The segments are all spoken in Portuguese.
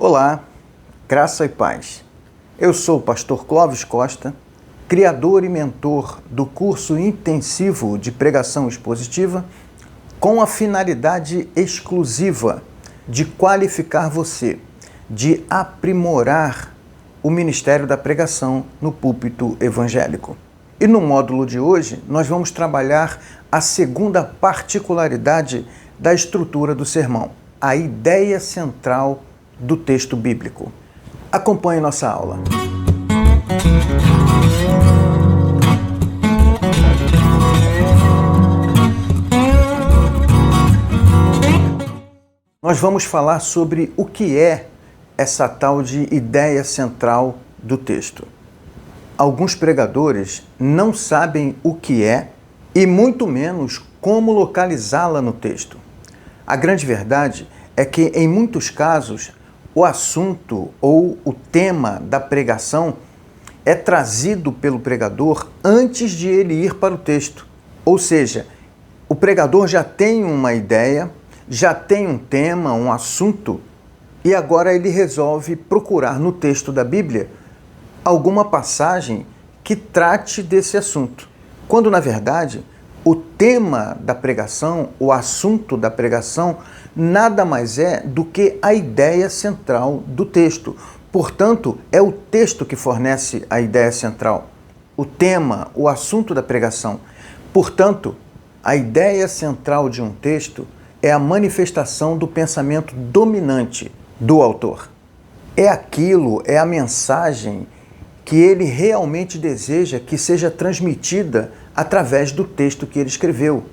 Olá, graça e paz. Eu sou o pastor Clóvis Costa, criador e mentor do curso intensivo de pregação expositiva, com a finalidade exclusiva de qualificar você, de aprimorar o ministério da pregação no púlpito evangélico. E no módulo de hoje, nós vamos trabalhar a segunda particularidade da estrutura do sermão, a ideia central do texto bíblico. Acompanhe nossa aula. Nós vamos falar sobre o que é essa tal de ideia central do texto. Alguns pregadores não sabem o que é e muito menos como localizá-la no texto. A grande verdade é que, em muitos casos, o assunto ou o tema da pregação é trazido pelo pregador antes de ele ir para o texto. Ou seja, o pregador já tem uma ideia, já tem um tema, um assunto, e agora ele resolve procurar no texto da Bíblia alguma passagem que trate desse assunto. Quando, na verdade, o tema da pregação, o assunto da pregação, nada mais é do que a ideia central do texto. Portanto, é o texto que fornece a ideia central, o tema, o assunto da pregação. Portanto, a ideia central de um texto é a manifestação do pensamento dominante do autor. É aquilo, é a mensagem que ele realmente deseja que seja transmitida através do texto que ele escreveu.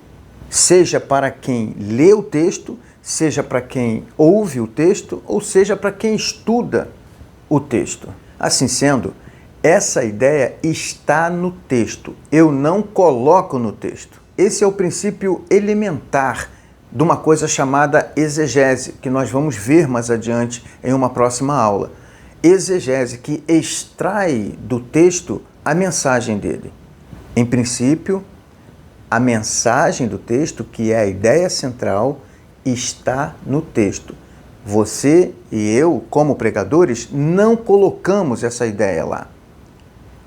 Seja para quem lê o texto, seja para quem ouve o texto, ou seja para quem estuda o texto. Assim sendo, essa ideia está no texto. Eu não coloco no texto. Esse é o princípio elementar de uma coisa chamada exegese, que nós vamos ver mais adiante em uma próxima aula. Exegese, que extrai do texto a mensagem dele. Em princípio, a mensagem do texto, que é a ideia central, está no texto. Você e eu, como pregadores, não colocamos essa ideia lá.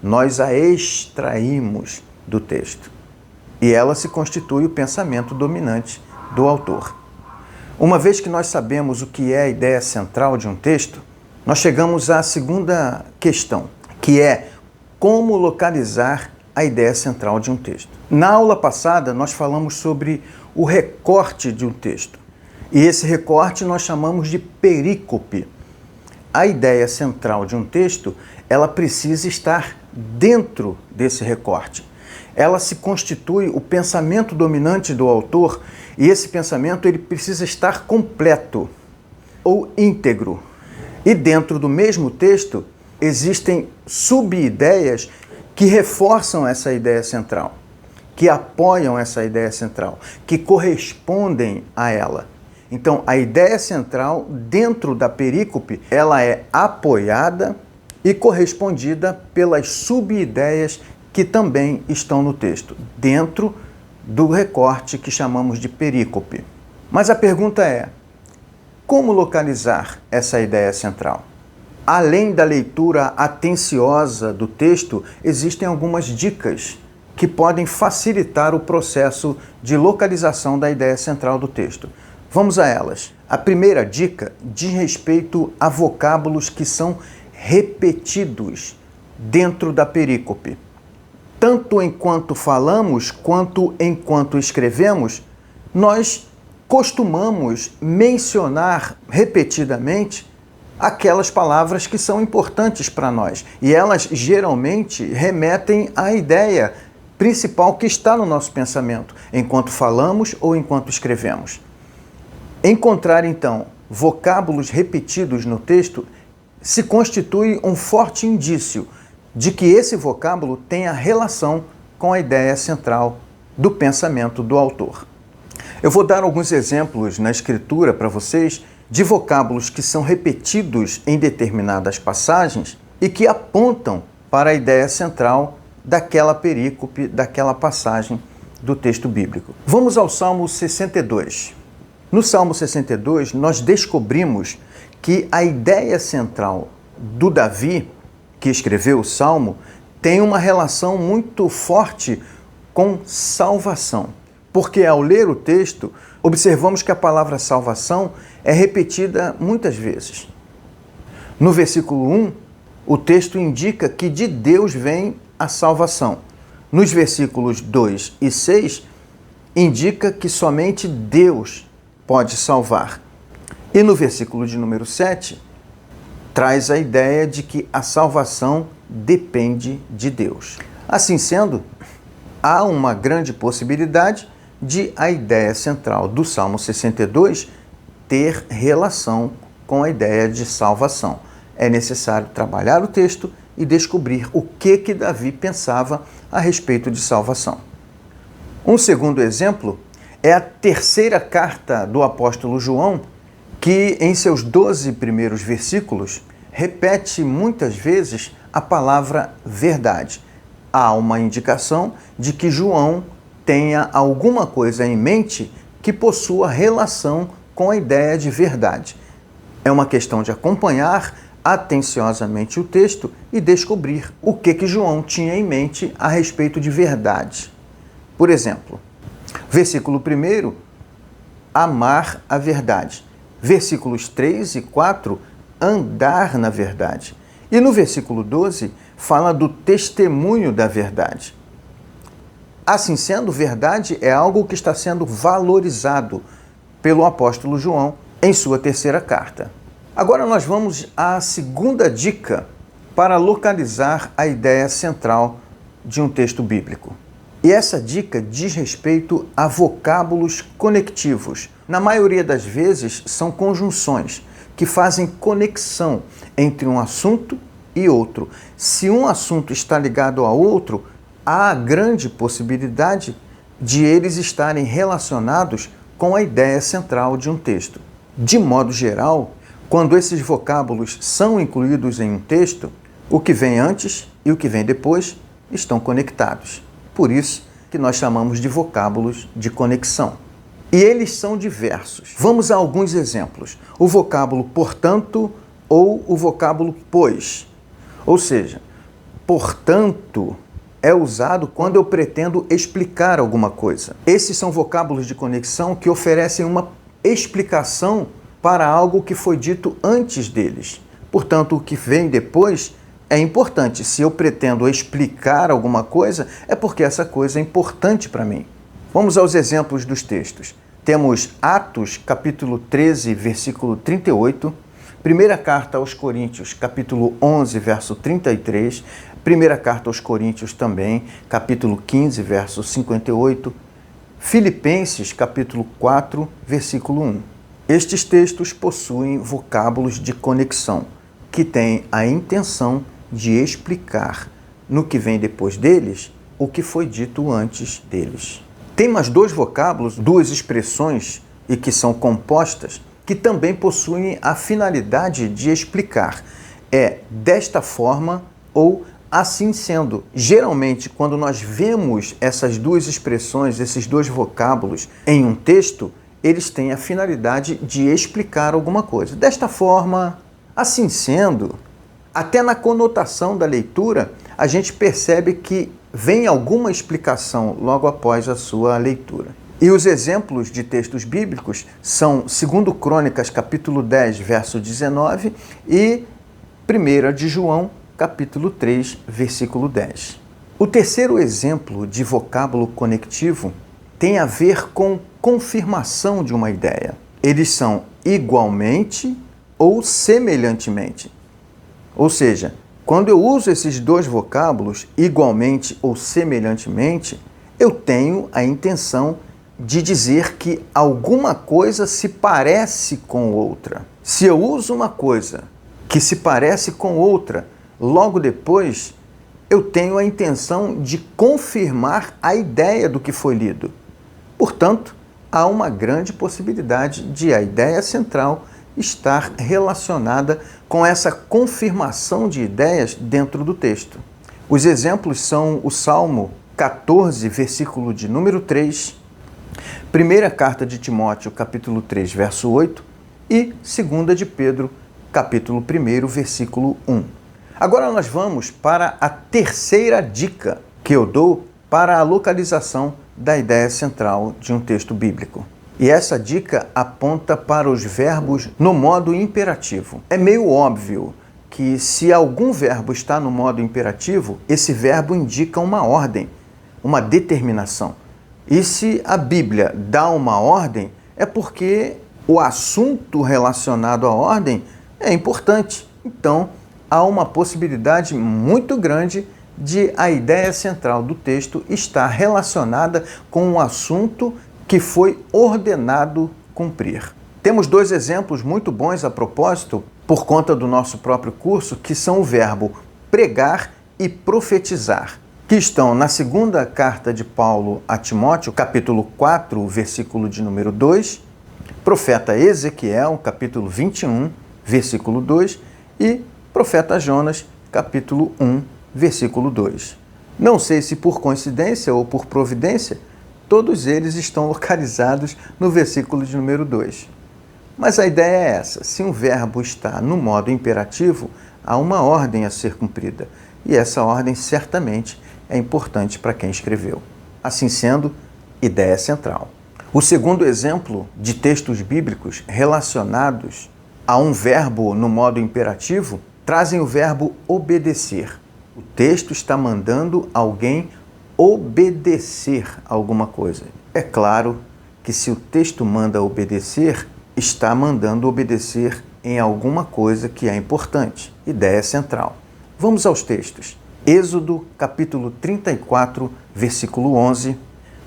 Nós a extraímos do texto. E ela se constitui o pensamento dominante do autor. Uma vez que nós sabemos o que é a ideia central de um texto, nós chegamos à segunda questão, que é como localizar a ideia central de um texto. Na aula passada, nós falamos sobre o recorte de um texto. E esse recorte nós chamamos de perícope. A ideia central de um texto, ela precisa estar dentro desse recorte. Ela se constitui o pensamento dominante do autor e esse pensamento ele precisa estar completo ou íntegro. E dentro do mesmo texto existem sub-ideias que reforçam essa ideia central, que apoiam essa ideia central, que correspondem a ela. Então, a ideia central dentro da perícope, ela é apoiada e correspondida pelas sub-ideias que também estão no texto, dentro do recorte que chamamos de perícope. Mas a pergunta é, como localizar essa ideia central? Além da leitura atenciosa do texto, existem algumas dicas que podem facilitar o processo de localização da ideia central do texto. Vamos a elas. A primeira dica diz respeito a vocábulos que são repetidos dentro da perícope. Tanto enquanto falamos quanto enquanto escrevemos, nós costumamos mencionar repetidamente aquelas palavras que são importantes para nós. E elas geralmente remetem à ideia principal que está no nosso pensamento, enquanto falamos ou enquanto escrevemos. Encontrar, então, vocábulos repetidos no texto se constitui um forte indício de que esse vocábulo tenha relação com a ideia central do pensamento do autor. Eu vou dar alguns exemplos na escritura para vocês de vocábulos que são repetidos em determinadas passagens e que apontam para a ideia central daquela perícope, daquela passagem do texto bíblico. Vamos ao Salmo 62. No Salmo 62, nós descobrimos que a ideia central do Davi, que escreveu o Salmo, tem uma relação muito forte com salvação. Porque ao ler o texto, observamos que a palavra salvação é repetida muitas vezes. No versículo 1, o texto indica que de Deus vem a salvação. Nos versículos 2 e 6, indica que somente Deus pode salvar. E no versículo de número 7, traz a ideia de que a salvação depende de Deus. Assim sendo, há uma grande possibilidade de a ideia central do Salmo 62 ter relação com a ideia de salvação. É necessário trabalhar o texto e descobrir o que Davi pensava a respeito de salvação. Um segundo exemplo é a terceira carta do apóstolo João, que em seus 12 primeiros versículos repete muitas vezes a palavra verdade. Há uma indicação de que João tenha alguma coisa em mente que possua relação com a ideia de verdade. É uma questão de acompanhar atenciosamente o texto e descobrir o que João tinha em mente a respeito de verdade. Por exemplo, versículo 1, amar a verdade. Versículos 3 e 4, andar na verdade. E no versículo 12, fala do testemunho da verdade. Assim sendo, verdade é algo que está sendo valorizado pelo apóstolo João em sua terceira carta. Agora nós vamos à segunda dica para localizar a ideia central de um texto bíblico. E essa dica diz respeito a vocábulos conectivos. Na maioria das vezes, são conjunções que fazem conexão entre um assunto e outro. Se um assunto está ligado a outro, há a grande possibilidade de eles estarem relacionados com a ideia central de um texto. De modo geral, quando esses vocábulos são incluídos em um texto, o que vem antes e o que vem depois estão conectados. Por isso que nós chamamos de vocábulos de conexão. E eles são diversos. Vamos a alguns exemplos. O vocábulo portanto ou o vocábulo pois. Ou seja, portanto é usado quando eu pretendo explicar alguma coisa. Esses são vocábulos de conexão que oferecem uma explicação para algo que foi dito antes deles. Portanto, o que vem depois é importante. Se eu pretendo explicar alguma coisa, é porque essa coisa é importante para mim. Vamos aos exemplos dos textos. Temos Atos, capítulo 13, versículo 38, Primeira Carta aos Coríntios, capítulo 11, verso 33, Primeira Carta aos Coríntios também, capítulo 15, verso 58, Filipenses, capítulo 4, versículo 1. Estes textos possuem vocábulos de conexão, que têm a intenção de explicar, no que vem depois deles, o que foi dito antes deles. Tem mais dois vocábulos, duas expressões, e que são compostas, que também possuem a finalidade de explicar. É desta forma ou assim sendo. Geralmente, quando nós vemos essas duas expressões, esses dois vocábulos em um texto, eles têm a finalidade de explicar alguma coisa. Desta forma, assim sendo, até na conotação da leitura, a gente percebe que vem alguma explicação logo após a sua leitura. E os exemplos de textos bíblicos são 2 Crônicas, capítulo 10, verso 19 e 1 de João, capítulo 3, versículo 10. O terceiro exemplo de vocábulo conectivo tem a ver com confirmação de uma ideia. Eles são igualmente ou semelhantemente. Ou seja, quando eu uso esses dois vocábulos, igualmente ou semelhantemente, eu tenho a intenção de dizer que alguma coisa se parece com outra. Se eu uso uma coisa que se parece com outra, logo depois eu tenho a intenção de confirmar a ideia do que foi lido. Portanto, há uma grande possibilidade de a ideia central estar relacionada com essa confirmação de ideias dentro do texto. Os exemplos são o Salmo 14, versículo de número 3, Primeira Carta de Timóteo, capítulo 3, verso 8 e 2 de Pedro, capítulo 1, versículo 1. Agora nós vamos para a terceira dica que eu dou para a localização da ideia central de um texto bíblico. E essa dica aponta para os verbos no modo imperativo. É meio óbvio que se algum verbo está no modo imperativo, esse verbo indica uma ordem, uma determinação. E se a Bíblia dá uma ordem, é porque o assunto relacionado à ordem é importante. Então, há uma possibilidade muito grande de a ideia central do texto estar relacionada com um assunto que foi ordenado cumprir. Temos dois exemplos muito bons a propósito, por conta do nosso próprio curso, que são o verbo pregar e profetizar, que estão na segunda carta de Paulo a Timóteo, capítulo 4, versículo de número 2, profeta Ezequiel, capítulo 21, versículo 2, e profeta Jonas, capítulo 1, versículo 2. Não sei se por coincidência ou por providência, todos eles estão localizados no versículo de número 2. Mas a ideia é essa: se um verbo está no modo imperativo, há uma ordem a ser cumprida. E essa ordem certamente é importante para quem escreveu. Assim sendo, ideia central. O segundo exemplo de textos bíblicos relacionados a um verbo no modo imperativo trazem o verbo obedecer. O texto está mandando alguém obedecer alguma coisa. É claro que se o texto manda obedecer, está mandando obedecer em alguma coisa que é importante. Ideia central. Vamos aos textos. Êxodo, capítulo 34, versículo 11,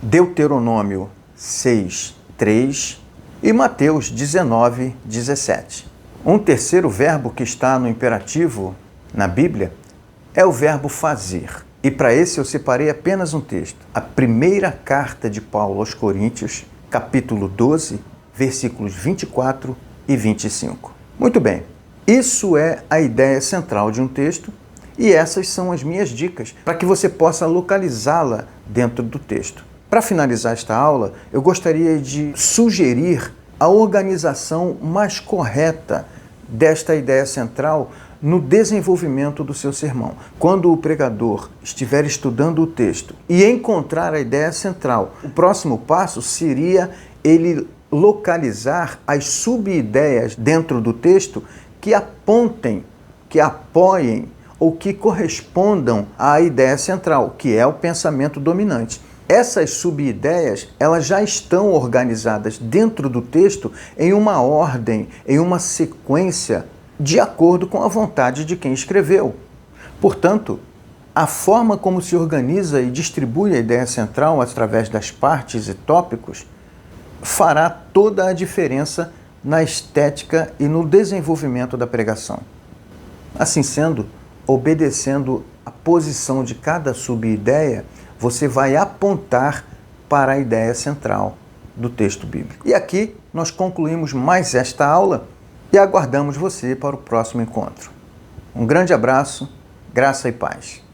Deuteronômio 6, 3 e Mateus 19, 17. Um terceiro verbo que está no imperativo na Bíblia é o verbo fazer. E para esse eu separei apenas um texto. A primeira carta de Paulo aos Coríntios, capítulo 12, versículos 24 e 25. Muito bem, isso é a ideia central de um texto e essas são as minhas dicas para que você possa localizá-la dentro do texto. Para finalizar esta aula, eu gostaria de sugerir a organização mais correta desta ideia central no desenvolvimento do seu sermão. Quando o pregador estiver estudando o texto e encontrar a ideia central, o próximo passo seria ele localizar as sub-ideias dentro do texto que apontem, que apoiem ou que correspondam à ideia central, que é o pensamento dominante. Essas sub-ideias, elas já estão organizadas dentro do texto em uma ordem, em uma sequência, de acordo com a vontade de quem escreveu. Portanto, a forma como se organiza e distribui a ideia central através das partes e tópicos fará toda a diferença na estética e no desenvolvimento da pregação. Assim sendo, obedecendo a posição de cada sub-ideia, você vai apontar para a ideia central do texto bíblico. E aqui nós concluímos mais esta aula e aguardamos você para o próximo encontro. Um grande abraço, graça e paz.